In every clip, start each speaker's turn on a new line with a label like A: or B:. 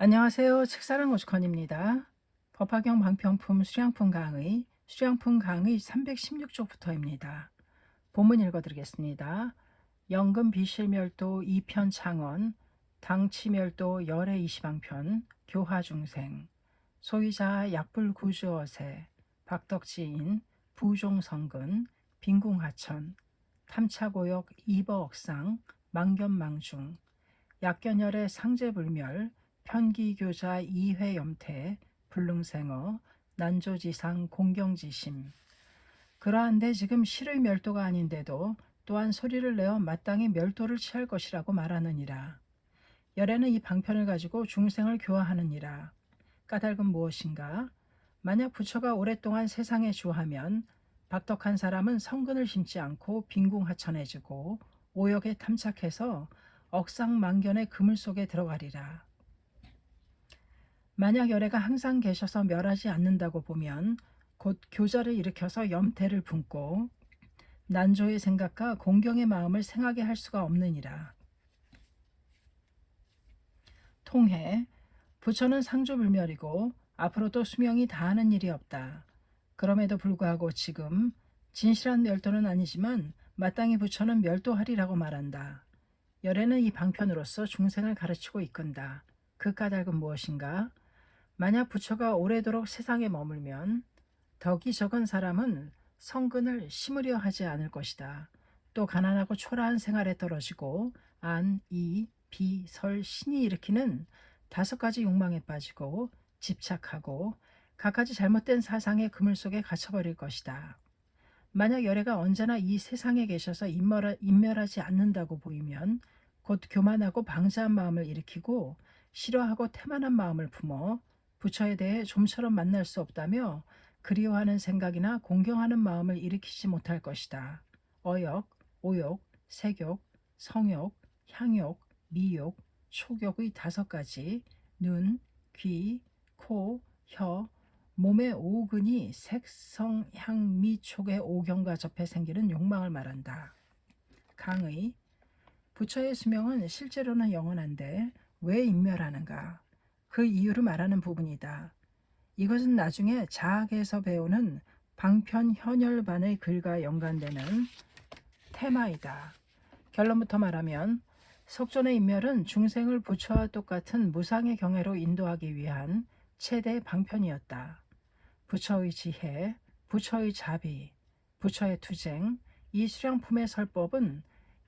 A: 안녕하세요. 책사랑 오죽헌입니다. 법화경 방편품 수량품 강의 316쪽부터입니다. 본문 읽어드리겠습니다. 연금 비실멸도 2편 창원, 당치멸도 열애 이시방편, 교화중생, 소유자 약불구주어세, 박덕지인, 부종성근, 빈궁하천, 탐차고역 이버억상, 망견망중, 약견열의 상제불멸, 편기교자 이회염태, 불능생어, 난조지상 공경지심. 그러한데 지금 실의 멸도가 아닌데도 또한 소리를 내어 마땅히 멸도를 취할 것이라고 말하느니라. 열애는 이 방편을 가지고 중생을 교화하느니라. 까닭은 무엇인가? 만약 부처가 오랫동안 세상에 주하면 박덕한 사람은 성근을 심지 않고 빈궁하천해지고 오역에 탐착해서 억상망견의 그물 속에 들어가리라. 만약 열애가 항상 계셔서 멸하지 않는다고 보면 곧 교자를 일으켜서 염태를 품고 난조의 생각과 공경의 마음을 생하게 할 수가 없느니라. 통해 부처는 상조불멸이고 앞으로도 수명이 다하는 일이 없다. 그럼에도 불구하고 지금 진실한 멸도는 아니지만 마땅히 부처는 멸도하리라고 말한다. 열애는 이 방편으로서 중생을 가르치고 이끈다. 그 까닭은 무엇인가? 만약 부처가 오래도록 세상에 머물면 덕이 적은 사람은 성근을 심으려 하지 않을 것이다. 또 가난하고 초라한 생활에 떨어지고 안, 이, 비, 설, 신이 일으키는 5가지 욕망에 빠지고 집착하고 갖가지 잘못된 사상의 그물 속에 갇혀버릴 것이다. 만약 열애가 언제나 이 세상에 계셔서 인멸하지 않는다고 보이면 곧 교만하고 방자한 마음을 일으키고 싫어하고 태만한 마음을 품어 부처에 대해 좀처럼 만날 수 없다며 그리워하는 생각이나 공경하는 마음을 일으키지 못할 것이다. 어욕, 오욕, 색욕, 성욕, 향욕, 미욕, 촉욕의 5가지 눈, 귀, 코, 혀, 몸의 5근이 색, 성, 향, 미, 촉의 오경과 접해 생기는 욕망을 말한다. 강의, 부처의 수명은 실제로는 영원한데 왜 인멸하는가? 그 이유를 말하는 부분이다. 이것은 나중에 자학에서 배우는 방편 현열반의 글과 연관되는 테마이다. 결론부터 말하면 석존의 인멸은 중생을 부처와 똑같은 무상의 경애로 인도하기 위한 최대의 방편이었다. 부처의 지혜, 부처의 자비, 부처의 투쟁, 이 수량품의 설법은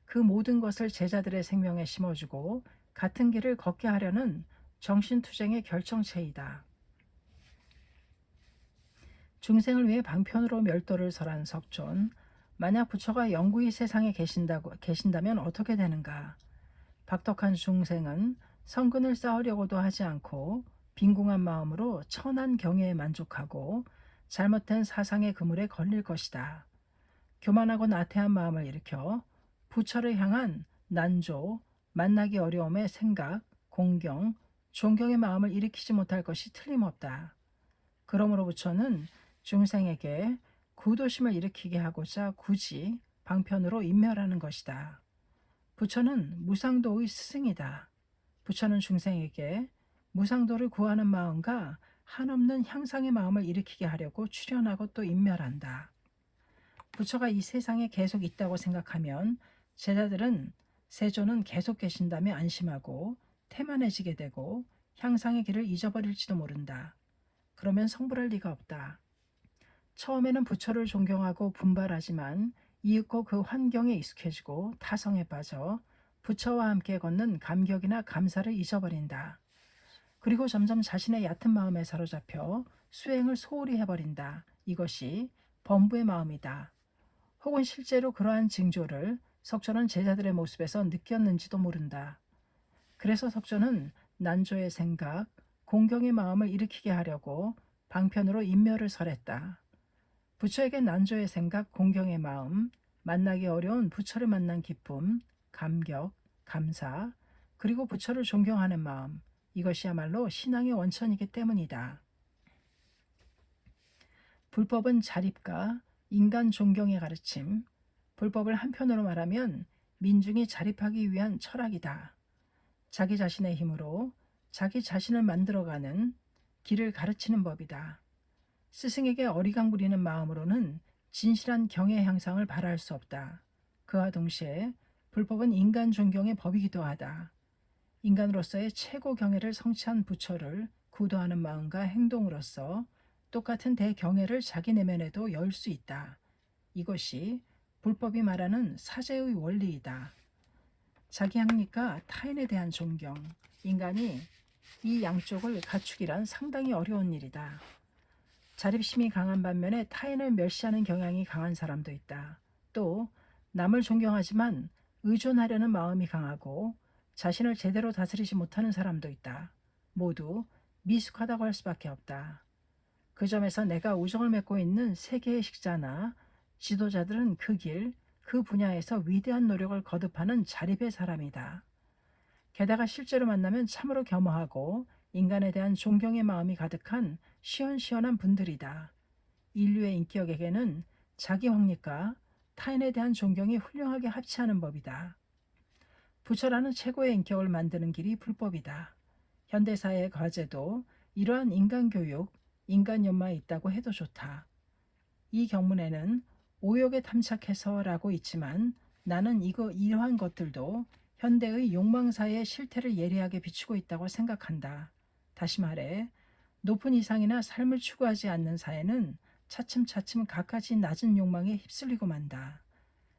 A: 그 모든 것을 제자들의 생명에 심어주고 같은 길을 걷게 하려는 정신투쟁의 결정체이다. 중생을 위해 방편으로 멸도를 설한 석존, 만약 부처가 영구히 세상에 계신다면 어떻게 되는가? 박덕한 중생은 성근을 쌓으려고도 하지 않고 빈궁한 마음으로 천한 경애에 만족하고 잘못된 사상의 그물에 걸릴 것이다. 교만하고 나태한 마음을 일으켜 부처를 향한 난조, 만나기 어려움의 생각, 공경, 존경의 마음을 일으키지 못할 것이 틀림없다. 그러므로 부처는 중생에게 구도심을 일으키게 하고자 굳이 방편으로 인멸하는 것이다. 부처는 무상도의 스승이다. 부처는 중생에게 무상도를 구하는 마음과 한없는 향상의 마음을 일으키게 하려고 출현하고 또 인멸한다. 부처가 이 세상에 계속 있다고 생각하면 제자들은 세존은 계속 계신다며 안심하고 태만해지게 되고 향상의 길을 잊어버릴지도 모른다. 그러면 성불할 리가 없다. 처음에는 부처를 존경하고 분발하지만 이윽고 그 환경에 익숙해지고 타성에 빠져 부처와 함께 걷는 감격이나 감사를 잊어버린다. 그리고 점점 자신의 얕은 마음에 사로잡혀 수행을 소홀히 해버린다. 이것이 범부의 마음이다. 혹은 실제로 그러한 징조를 석존은 제자들의 모습에서 느꼈는지도 모른다. 그래서 석존은 난조의 생각, 공경의 마음을 일으키게 하려고 방편으로 인멸을 설했다. 부처에게 난조의 생각, 공경의 마음, 만나기 어려운 부처를 만난 기쁨, 감격, 감사, 그리고 부처를 존경하는 마음, 이것이야말로 신앙의 원천이기 때문이다. 불법은 자립과 인간 존경의 가르침, 불법을 한편으로 말하면 민중이 자립하기 위한 철학이다. 자기 자신의 힘으로 자기 자신을 만들어가는 길을 가르치는 법이다. 스승에게 어리광 부리는 마음으로는 진실한 경의 향상을 바랄 수 없다. 그와 동시에 불법은 인간 존경의 법이기도 하다. 인간으로서의 최고 경애를 성취한 부처를 구도하는 마음과 행동으로서 똑같은 대경애를 자기 내면에도 열 수 있다. 이것이 불법이 말하는 사제의 원리이다. 자기 합리과 타인에 대한 존경, 인간이 이 양쪽을 갖추기란 상당히 어려운 일이다. 자립심이 강한 반면에 타인을 멸시하는 경향이 강한 사람도 있다. 또 남을 존경하지만 의존하려는 마음이 강하고 자신을 제대로 다스리지 못하는 사람도 있다. 모두 미숙하다고 할 수밖에 없다. 그 점에서 내가 우정을 맺고 있는 세계의 식자나 지도자들은 그 길, 그 분야에서 위대한 노력을 거듭하는 자립의 사람이다. 게다가 실제로 만나면 참으로 겸허하고 인간에 대한 존경의 마음이 가득한 시원시원한 분들이다. 인류의 인격에게는 자기 확립과 타인에 대한 존경이 훌륭하게 합치하는 법이다. 부처라는 최고의 인격을 만드는 길이 불법이다. 현대사회의 과제도 이러한 인간교육, 인간연마에 있다고 해도 좋다. 이 경문에는 오욕에 탐착해서라고 있지만 나는 이러한 것들도 현대의 욕망사회의 실태를 예리하게 비추고 있다고 생각한다. 다시 말해 높은 이상이나 삶을 추구하지 않는 사회는 차츰차츰 갖가지 낮은 욕망에 휩쓸리고 만다.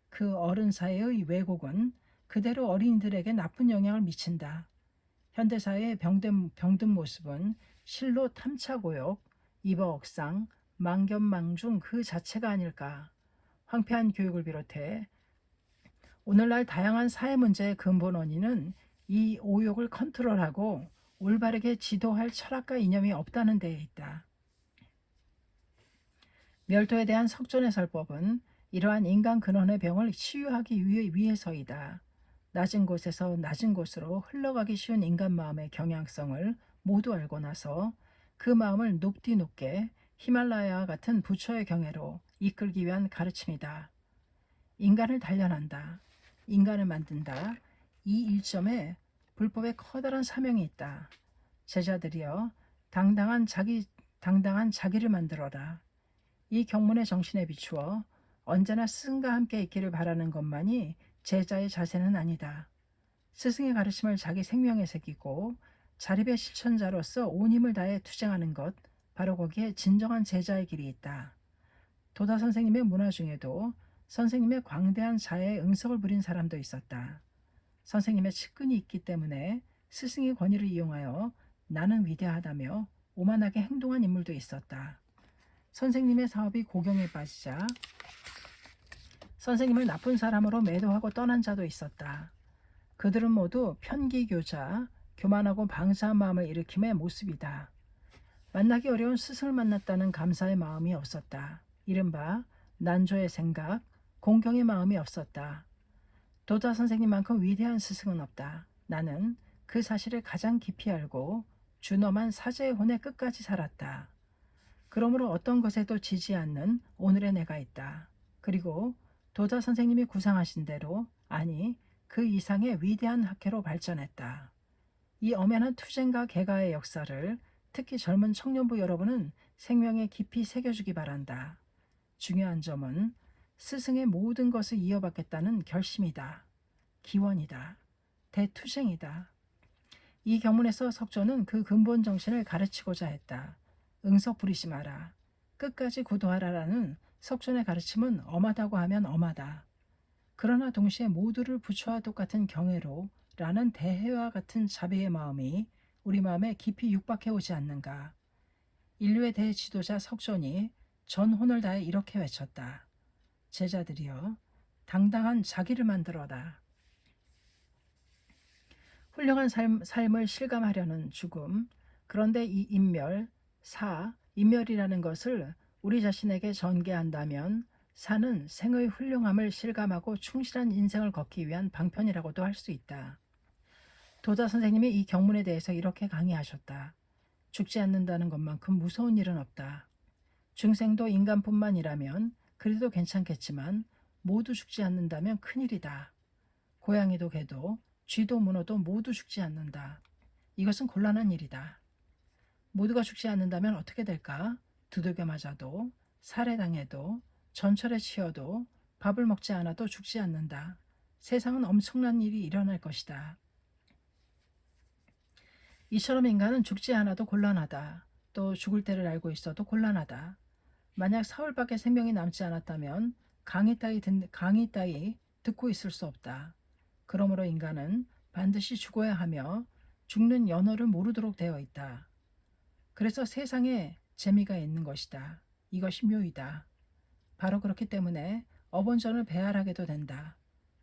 A: 그 어른 사회의 왜곡은 그대로 어린이들에게 나쁜 영향을 미친다. 현대사회의 병든 모습은 실로 탐착오욕, 입어억상, 망견망중 그 자체가 아닐까. 황폐한 교육을 비롯해 오늘날 다양한 사회 문제의 근본 원인은 이 오욕을 컨트롤하고 올바르게 지도할 철학과 이념이 없다는 데에 있다. 멸도에 대한 석존의 설법은 이러한 인간 근원의 병을 치유하기 위해서이다. 낮은 곳에서 낮은 곳으로 흘러가기 쉬운 인간 마음의 경향성을 모두 알고 나서 그 마음을 높디 높게 히말라야와 같은 부처의 경애로 이끌기 위한 가르침이다. 인간을 단련한다. 인간을 만든다. 이 일점에 불법의 커다란 사명이 있다. 제자들이여 당당한 자기를 만들어라. 이 경문의 정신에 비추어 언제나 스승과 함께 있기를 바라는 것만이 제자의 자세는 아니다. 스승의 가르침을 자기 생명에 새기고 자립의 실천자로서 온 힘을 다해 투쟁하는 것, 바로 거기에 진정한 제자의 길이 있다. 도다 선생님의 문화 중에도 선생님의 광대한 자애에 응석을 부린 사람도 있었다. 선생님의 측근이 있기 때문에 스승의 권위를 이용하여 나는 위대하다며 오만하게 행동한 인물도 있었다. 선생님의 사업이 고경에 빠지자 선생님을 나쁜 사람으로 매도하고 떠난 자도 있었다. 그들은 모두 편기교자, 교만하고 방자한 마음을 일으킴의 모습이다. 만나기 어려운 스승을 만났다는 감사의 마음이 없었다. 이른바 난조의 생각, 공경의 마음이 없었다. 도자 선생님만큼 위대한 스승은 없다. 나는 그 사실을 가장 깊이 알고 준엄한 사제의 혼에 끝까지 살았다. 그러므로 어떤 것에도 지지 않는 오늘의 내가 있다. 그리고 도자 선생님이 구상하신 대로, 아니 그 이상의 위대한 학회로 발전했다. 이 엄연한 투쟁과 개가의 역사를 특히 젊은 청년부 여러분은 생명에 깊이 새겨주기 바란다. 중요한 점은 스승의 모든 것을 이어받겠다는 결심이다. 기원이다. 대투쟁이다. 이 경문에서 석조는 그 근본 정신을 가르치고자 했다. 응석 부리지 마라. 끝까지 구도하라라는 석존의 가르침은 엄하다고 하면 엄하다. 그러나 동시에 모두를 부처와 똑같은 경애로 라는 대해와 같은 자비의 마음이 우리 마음에 깊이 육박해 오지 않는가. 인류의 대지도자 석존이 전혼을 다해 이렇게 외쳤다. 제자들이여 당당한 자기를 만들어라. 훌륭한 삶을 실감하려는 죽음, 그런데 이 인멸이라는 것을 우리 자신에게 전개한다면 사는 생의 훌륭함을 실감하고 충실한 인생을 걷기 위한 방편이라고도 할 수 있다. 도자 선생님이 이 경문에 대해서 이렇게 강의하셨다. 죽지 않는다는 것만큼 무서운 일은 없다. 중생도 인간뿐만이라면 그래도 괜찮겠지만 모두 죽지 않는다면 큰일이다. 고양이도 개도 쥐도 문어도 모두 죽지 않는다. 이것은 곤란한 일이다. 모두가 죽지 않는다면 어떻게 될까? 두들겨 맞아도, 살해당해도, 전철에 치여도, 밥을 먹지 않아도 죽지 않는다. 세상은 엄청난 일이 일어날 것이다. 이처럼 인간은 죽지 않아도 곤란하다. 또 죽을 때를 알고 있어도 곤란하다. 만약 사흘밖에 생명이 남지 않았다면 강의 따위 듣고 있을 수 없다. 그러므로 인간은 반드시 죽어야 하며 죽는 연어를 모르도록 되어 있다. 그래서 세상에 재미가 있는 것이다. 이것이 묘이다. 바로 그렇기 때문에 어본전을 배알하게도 된다.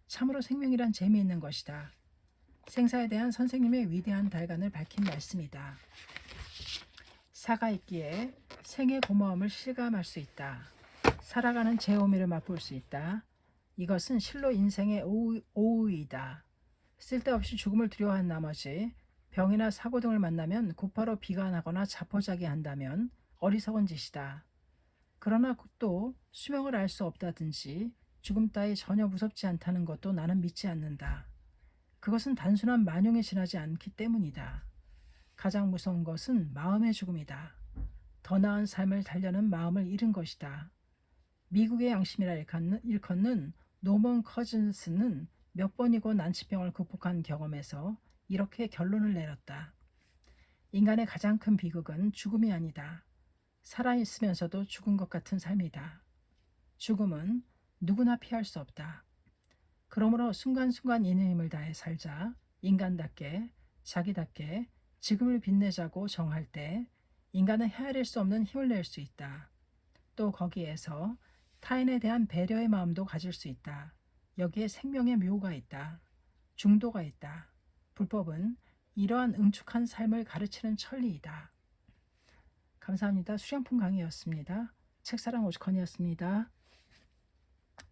A: 참으로 생명이란 재미있는 것이다. 생사에 대한 선생님의 위대한 달간을 밝힌 말씀이다. 사가 있기에 생의 고마움을 실감할 수 있다. 살아가는 제오미를 맛볼 수 있다. 이것은 실로 인생의 오의이다. 쓸데없이 죽음을 두려워한 나머지 병이나 사고 등을 만나면 곧바로 비관하거나 자포자기한다면 어리석은 짓이다. 그러나 또 수명을 알 수 없다든지 죽음 따위 전혀 무섭지 않다는 것도 나는 믿지 않는다. 그것은 단순한 만용에 지나지 않기 때문이다. 가장 무서운 것은 마음의 죽음이다. 더 나은 삶을 달려는 마음을 잃은 것이다. 미국의 양심이라 일컫는 노먼 커즌스는 몇 번이고 난치병을 극복한 경험에서 이렇게 결론을 내렸다. 인간의 가장 큰 비극은 죽음이 아니다. 살아있으면서도 죽은 것 같은 삶이다. 죽음은 누구나 피할 수 없다. 그러므로 순간순간 인의 힘을 다해 살자. 인간답게, 자기답게 지금을 빛내자고 정할 때 인간은 헤아릴 수 없는 힘을 낼 수 있다. 또 거기에서 타인에 대한 배려의 마음도 가질 수 있다. 여기에 생명의 묘가 있다. 중도가 있다. 불법은 이러한 응축한 삶을 가르치는 천리이다. 감사합니다. 수령품 강의였습니다. 책사랑 오죽헌이었습니다.